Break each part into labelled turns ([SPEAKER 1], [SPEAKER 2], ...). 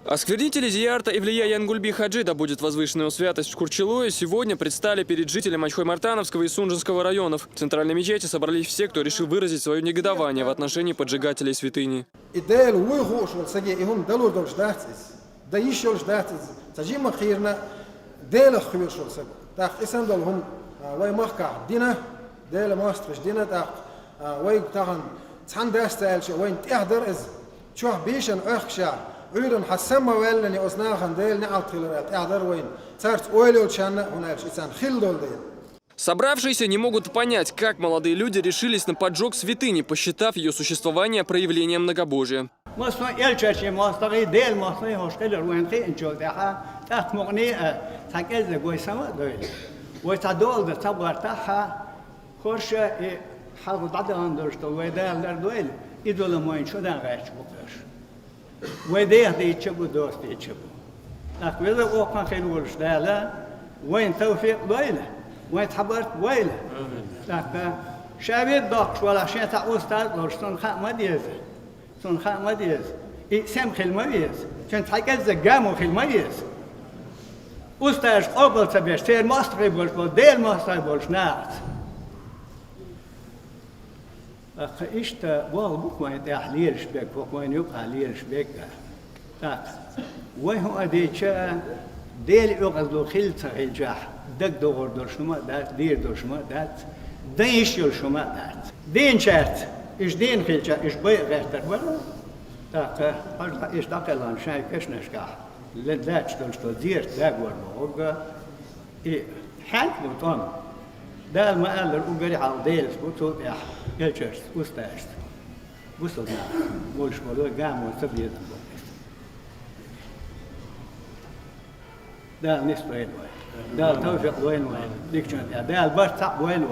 [SPEAKER 1] Осквернители Зиярта Эвлия Янгульби Хаджи, да будет возвышенная святость в Курчилое, сегодня предстали перед жителями Ачхой-Мартановского и Сунжинского районов. В центральной мечети собрались все, кто решил выразить свое негодование в отношении поджигателей святыни. Собравшиеся не могут понять, как молодые люди решились на поджог святыни, посчитав ее существование проявлением многобожия.
[SPEAKER 2] ويديه يتشبو دوست يتشبو لكن إذا وقع خير لا وين توفيق ويله وين تحبرت ويله لكن شابيت داقش ولا شيء تعوستاد لورستون خا مديز سون خا مديز سام خيل مديز كان تحكي زجامو خيل مديز أستاذ قبل تبيش تير ماستر بولش ديل ماستر بولش نات إشتا والبوك وين تحليل شبك وين يبقى لير شبك وين أديتشا ديل يقصدو خلت الجح دك دور درشما دات دير درشما دات ديش يرشما دات دين شات إيش دين خلت إيش بيع غير ولا تاك إيش داقلان شاي كش نشكح لداتش درشتو دير داقور بوجا حال بطن ده المقال الأوجري على ديل سبوتو يح يلشرس وستاشت وصلنا قولش ولا جام وسبيت ده نسبة وين ده توفيق وين ديكشن ده البش تاع وين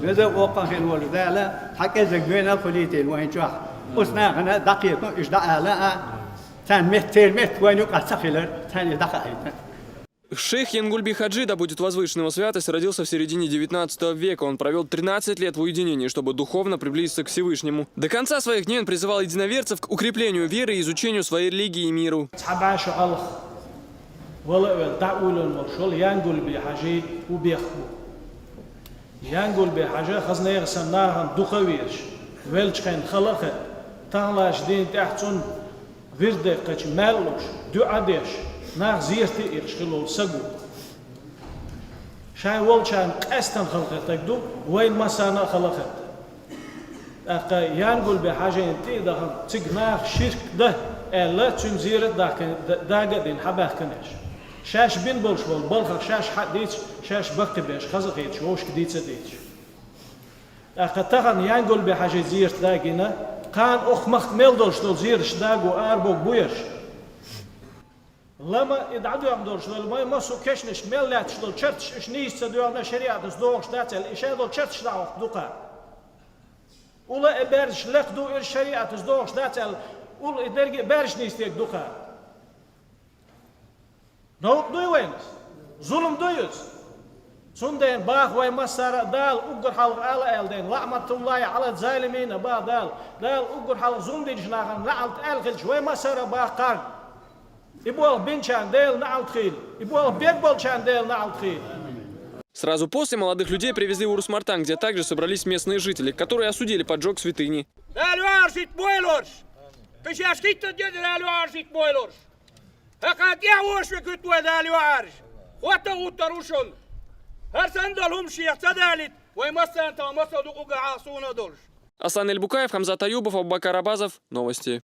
[SPEAKER 2] إذا وقع في الولد ده لا حكى زجين الفليتين وين شاح وسنا أنا دقيقة إيش ده لا ثان مت وين يقع سخيلر ثاني دقائق.
[SPEAKER 1] Шейх Янгульби Хаджи, да будет возвышенного святость, родился в середине 19 века. Он провел 13 лет в уединении, чтобы духовно приблизиться к Всевышнему. До конца своих дней он призывал единоверцев к укреплению веры и изучению своей религии и миру.
[SPEAKER 3] ناخ زيرتي يشغلوا سقو شاي والشان قستن خلقتك دو وين ما سانا خلقت أقا ينقول بحاجة انتي دخل تقناخ شرك ده ألا تنزيرت داقة دين حباه كناش شاش بين بولش بول بلخ شاش حد ديتش شاش بقي بيش خزق يتش ووش كديتش ديتش أقا تغن ينقول بحاجة زيرت داقنا كان أخ مخت ميلدولش دول زيرش داقو أربوك بويرش لما يدعوا يعمدوش لما يمسوا كشنش ملاتش دول شرطش إيش نيس تدونا شريعة دوغش داتل إيش هذا شرطش دعوة دوقا ولا إبرش لك دو الشريعة دوغش داتل ولا إدرج برش نيس تيك دوقا نوق دوينس ظلم دويس سندين باخ وين مسار دال أقر حلق على ألدين لعنة الله على الظالمين با دال أقر حلق زندي جناغن لعنت ألخلش وين مسار باخ قارن
[SPEAKER 1] Сразу после молодых людей привезли в Урус-Мартан, где также собрались местные жители, которые осудили поджог святыни. Асан Эльбукаев, Хамзат Аюбов, Абубакар Абазов. Новости.